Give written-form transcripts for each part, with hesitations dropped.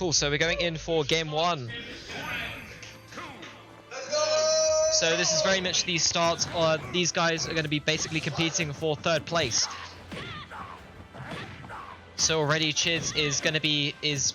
Cool, so we're going in for game 1. So this is very much these starts. These guys are going to be basically competing for 3rd place. So already Chidz is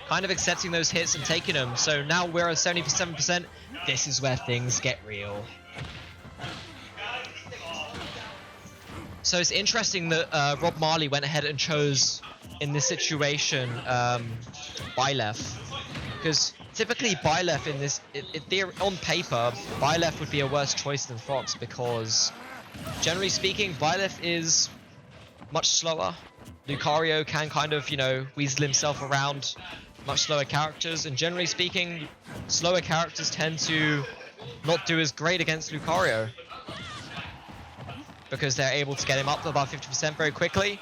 kind of accepting those hits and taking them. So now we're at 77%. This is where things get real. So it's interesting that R.O.B Marley went ahead and chose, in this situation, Byleth. Because typically Byleth in this, on paper, Byleth would be a worse choice than Fox, because generally speaking, Byleth is much slower. Lucario can kind of, you know, weasel himself around much slower characters, and generally speaking, slower characters tend to not do as great against Lucario, because they're able to get him up to about 50% very quickly.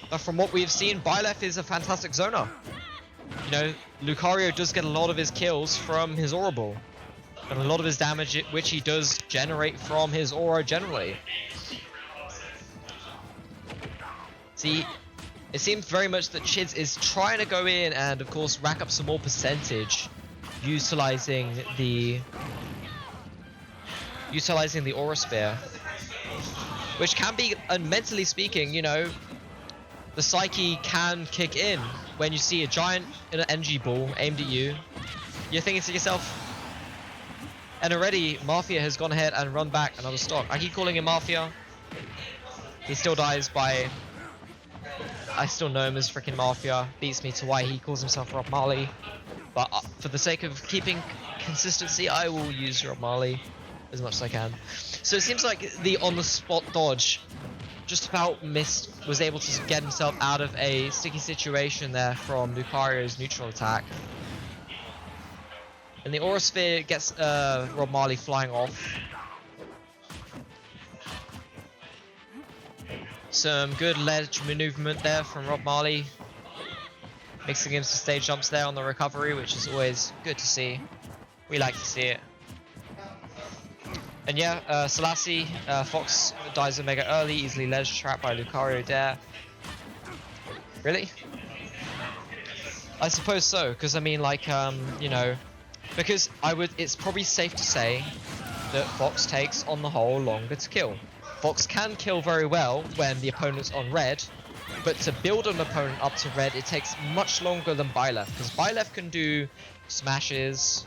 But from what we've seen, Byleth is a fantastic zoner. You know, Lucario does get a lot of his kills from his aura ball, and a lot of his damage which he does generate from his aura generally. See, it seems very much that Chidz is trying to go in and of course rack up some more percentage utilizing the aura sphere, which can be, mentally speaking, you know, the psyche can kick in when you see a giant in an energy ball aimed at you. You're thinking to yourself, and already Mafia has gone ahead and run back another stock. I keep calling him Mafia. He still dies by, I still know him as freaking Mafia. Beats me to why he calls himself R.O.B Marley. But for the sake of keeping consistency, I will use R.O.B Marley as much as I can. So it seems like the on-the-spot dodge just about was able to get himself out of a sticky situation there from Lucario's neutral attack. And the aura sphere gets R.O.B Marley flying off. Some good ledge movement there from R.O.B Marley, mixing in some stage jumps there on the recovery, which is always good to see. We like to see it. And yeah, Selassie, Fox dies Omega early, easily ledge trapped by Lucario there. Really? I suppose so, because I mean, like, you know, because it's probably safe to say that Fox takes, on the whole, longer to kill. Fox can kill very well when the opponent's on red, but to build an opponent up to red, it takes much longer than Byleth, because Byleth can do smashes,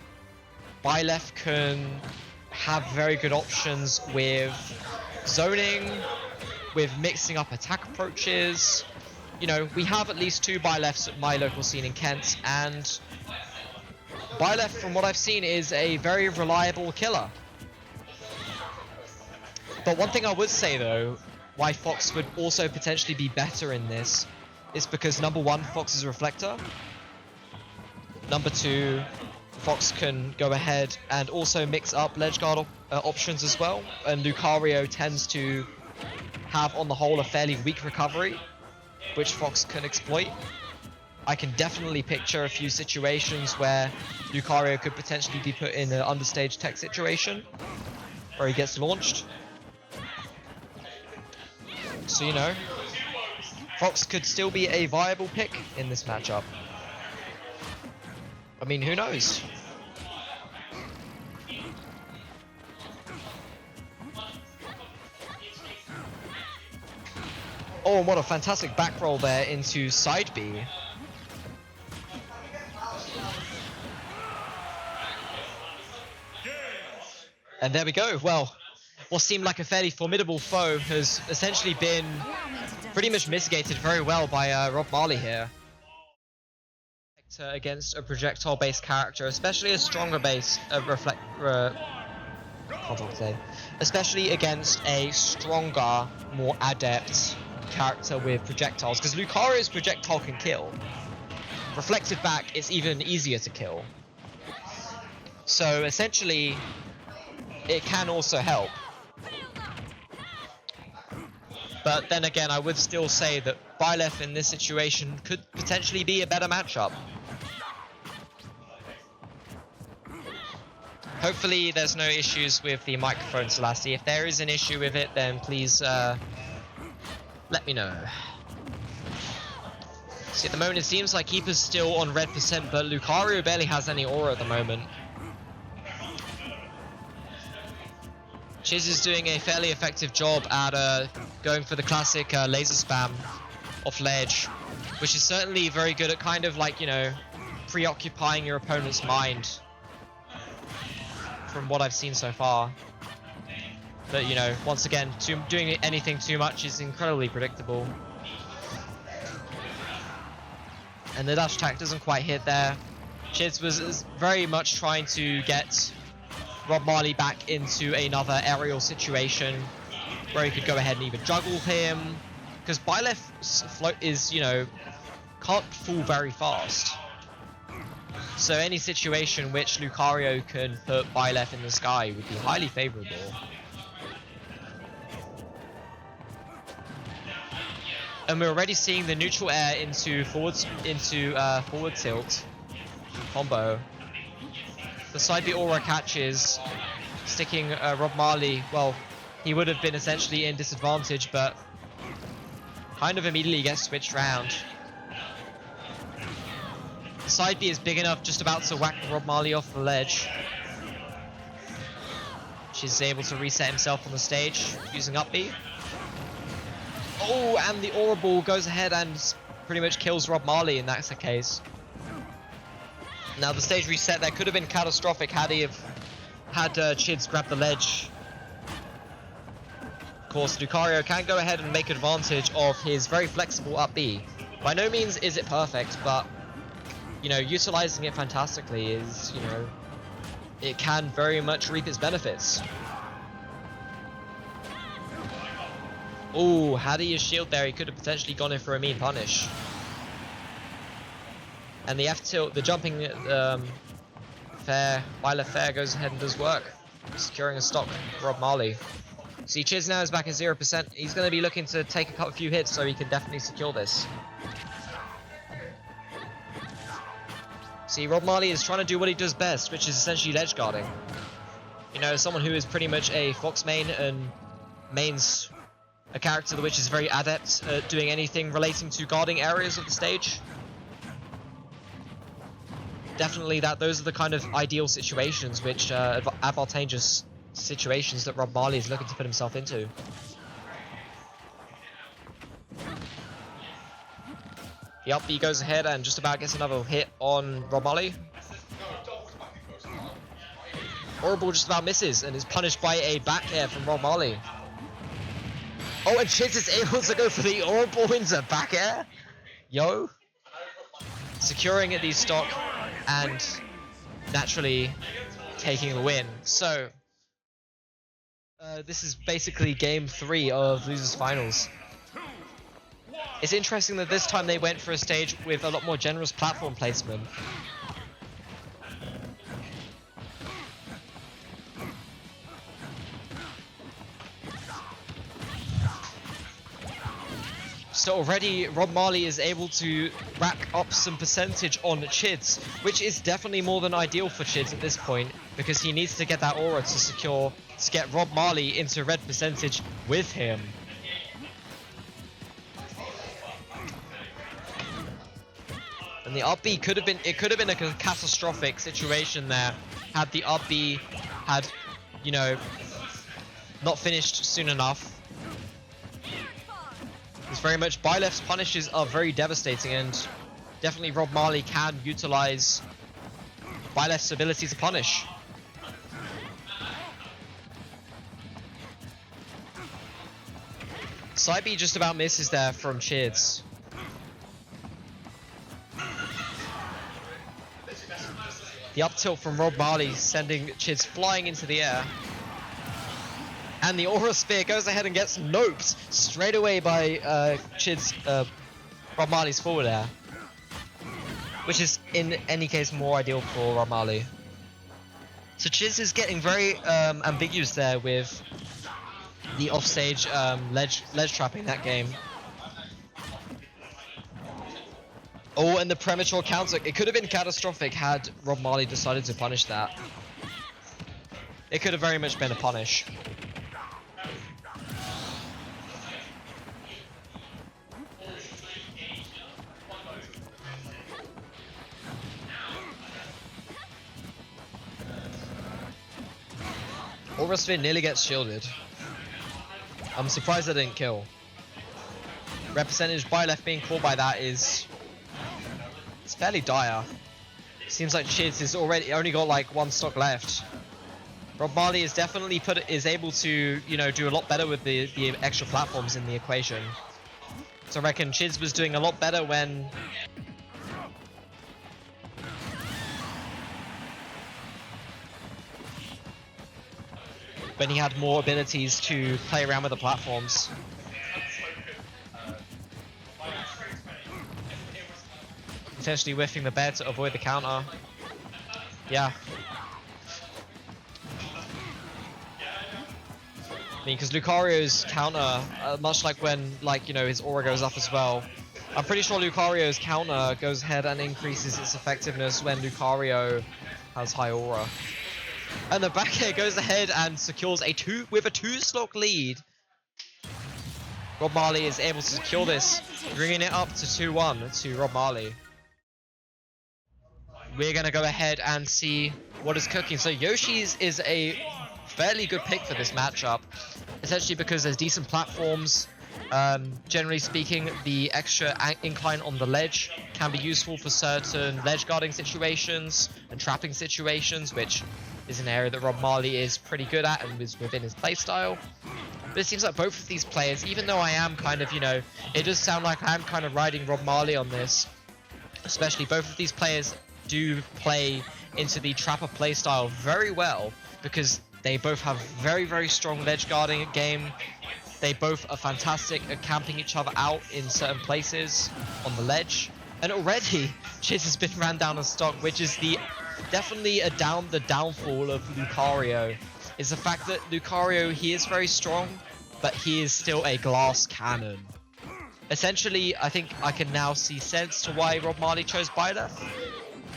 Byleth can have very good options with zoning, with mixing up attack approaches. You know, we have at least 2 Byleths at my local scene in Kent, and Byleth, from what I've seen, is a very reliable killer. But one thing I would say though, why Fox would also potentially be better in this, is because number 1, Fox is a reflector. Number 2, Fox can go ahead and also mix up ledge guard options as well, and Lucario tends to have, on the whole, a fairly weak recovery, which Fox can exploit. I can definitely picture a few situations where Lucario could potentially be put in an understage tech situation, where he gets launched. So, you know, Fox could still be a viable pick in this matchup. I mean, who knows? Oh, and what a fantastic back roll there into side B. And there we go. Well, what seemed like a fairly formidable foe has essentially been pretty much mitigated very well by R.O.B Marley here. Against a projectile-based character, especially a stronger base, especially against a stronger, more adept character with projectiles, because Lucario's projectile can kill. Reflected back, it's even easier to kill. So essentially, it can also help. But then again, I would still say that Byleth in this situation could potentially be a better matchup. Hopefully there's no issues with the microphone, Selassie. If there is an issue with it, then please let me know. See, at the moment it seems like Keeper's still on red %, but Lucario barely has any aura at the moment. Chidz is doing a fairly effective job at going for the classic laser spam off ledge, which is certainly very good at kind of like, you know, preoccupying your opponent's mind from what I've seen so far. But, you know, once again, doing anything too much is incredibly predictable. And the dash attack doesn't quite hit there. Chidz was very much trying to get Rob Marley back into another aerial situation where he could go ahead and even juggle him. Because Byleth's float is, you know, can't fall very fast. So any situation which Lucario can put Byleth in the sky would be highly favorable. And we're already seeing the neutral air into forward tilt combo. The side B aura catches, sticking Rob Marley. Well, he would have been essentially in disadvantage, but kind of immediately gets switched round. The side B is big enough, just about to whack Rob Marley off the ledge. She's able to reset himself on the stage using up B. Oh, and the aura ball goes ahead and pretty much kills Rob Marley, and that's the case. Now the stage reset there could have been catastrophic had Chidz grabbed the ledge. Of course, Lucario can go ahead and make advantage of his very flexible up B. By no means is it perfect, but, you know, utilizing it fantastically is, you know, it can very much reap its benefits. Oh, had he a shield there, he could have potentially gone in for a mean punish. And the F tilt, the jumping fair, Byleth fair goes ahead and does work, securing a stock for Rob Marley. See, Chidz now is back at 0%. He's going to be looking to take a few hits so he can definitely secure this. See, Rob Marley is trying to do what he does best, which is essentially ledge guarding. You know, someone who is pretty much a Fox main and mains a character which is very adept at doing anything relating to guarding areas of the stage. Definitely those are the kind of ideal situations, which advantageous situations that Rob Marley is looking to put himself into. The up B goes ahead and just about gets another hit on Rob Marley. Horrible just about misses and is punished by a back air from Rob Marley. Oh, and Chidz is able to go for the horrible into back air. Yo. Securing at the stock and naturally taking the win. So, this is basically game 3 of Losers Finals. It's interesting that this time they went for a stage with a lot more generous platform placement. So already Rob Marley is able to rack up some percentage on Chidz, which is definitely more than ideal for Chidz at this point, because he needs to get that aura to get Rob Marley into red percentage with him. And the up B could have been a catastrophic situation there had the up B had, you know, not finished soon enough. It's very much Byleth's punishes are very devastating, and definitely Rob Marley can utilize Byleth's ability to punish. Side B just about misses there from Chidz. The up tilt from Rob Marley sending Chidz flying into the air. And the Aura Spear goes ahead and gets noped straight away by Chidz, Rob Marley's forward air. Which is, in any case, more ideal for Rob Marley. So Chidz is getting very ambiguous there with the offstage ledge trapping that game. Oh, and the premature counter. It could have been catastrophic had Rob Marley decided to punish that. It could have very much been a punish. Aura Sphere nearly gets shielded. I'm surprised I didn't kill. Red percentage Byleth being caught by that is... it's fairly dire. Seems like Chidz is only got like one stock left. R.O.B Marley is definitely is able to, you know, do a lot better with the extra platforms in the equation. So I reckon Chidz was doing a lot better when he had more abilities to play around with the platforms. Potentially whiffing the bed to avoid the counter. Yeah. I mean, because Lucario's counter, much like when, like, you know, his aura goes up as well. I'm pretty sure Lucario's counter goes ahead and increases its effectiveness when Lucario has high aura. And the back air goes ahead and secures a two-stock lead. R.O.B Marley is able to secure this, bringing it up to 2-1 to R.O.B Marley. We're going to go ahead and see what is cooking. So Yoshi's is a fairly good pick for this matchup, essentially because there's decent platforms. Generally speaking, the extra incline on the ledge can be useful for certain ledge guarding situations and trapping situations, which is an area that R.O.B Marley is pretty good at and is within his playstyle. But it seems like both of these players, even though I am kind of, you know, it does sound like I am kind of riding R.O.B Marley on this, especially both of these players do play into the trapper playstyle very well, because they both have very, very strong ledge guarding game. They both are fantastic at camping each other out in certain places on the ledge. And already, Chidz has been ran down a stock, which is definitely the downfall of Lucario. Is the fact that Lucario, he is very strong, but he is still a glass cannon. Essentially, I think I can now see sense to why R.O.B Marley chose Byleth.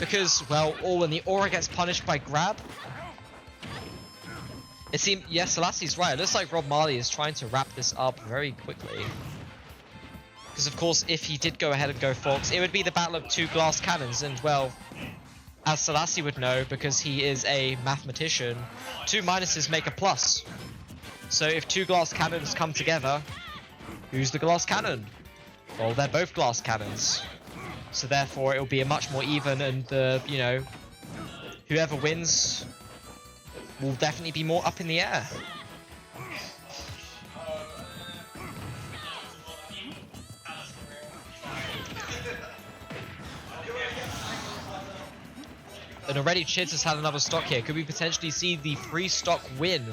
Because, well, when the aura gets punished by grab, it seems, yes, Selassie's right. It looks like R.O.B Marley is trying to wrap this up very quickly. Because, of course, if he did go ahead and go Fox, it would be the battle of two glass cannons. And, well, as Selassie would know, because he is a mathematician, 2 minuses make a plus. So if two glass cannons come together, who's the glass cannon? Well, they're both glass cannons. So therefore, it'll be a much more even, and you know, whoever wins will definitely be more up in the air. And already Chidz has had another stock here. Could we potentially see the free stock win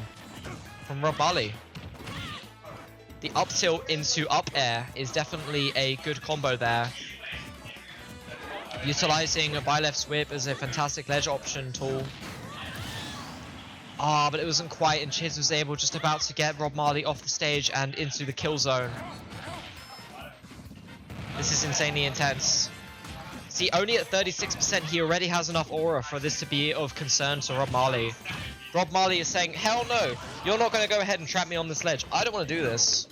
from R.O.B Marley? The up tilt into up air is definitely a good combo there. Utilizing a Byleth's whip as a fantastic ledge option tool. But it wasn't quite, and Chidz was able just about to get R.O.B Marley off the stage and into the kill zone. This is insanely intense. See, only at 36%, he already has enough aura for this to be of concern to R.O.B Marley. R.O.B Marley is saying, hell no, you're not going to go ahead and trap me on this ledge. I don't want to do this.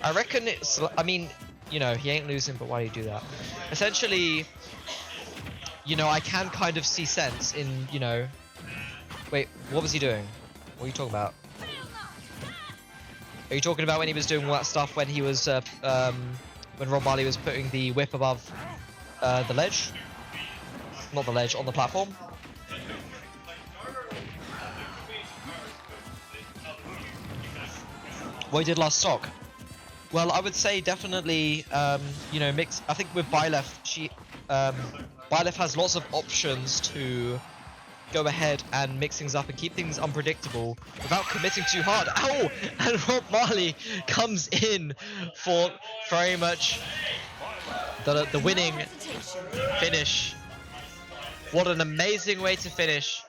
I reckon it's, I mean, you know, he ain't losing, but why do you do that? Essentially, you know, I can kind of see sense in, you know... Wait, what was he doing? What are you talking about? Are you talking about when he was doing all that stuff when he was, when R.O.B Marley was putting the whip above the ledge? Not the ledge, on the platform? What he did last stock? Well, I would say definitely, you know, mix. I think with Byleth, Byleth has lots of options to go ahead and mix things up and keep things unpredictable without committing too hard. Ow! And R.O.B Marley comes in for very much the winning finish. What an amazing way to finish.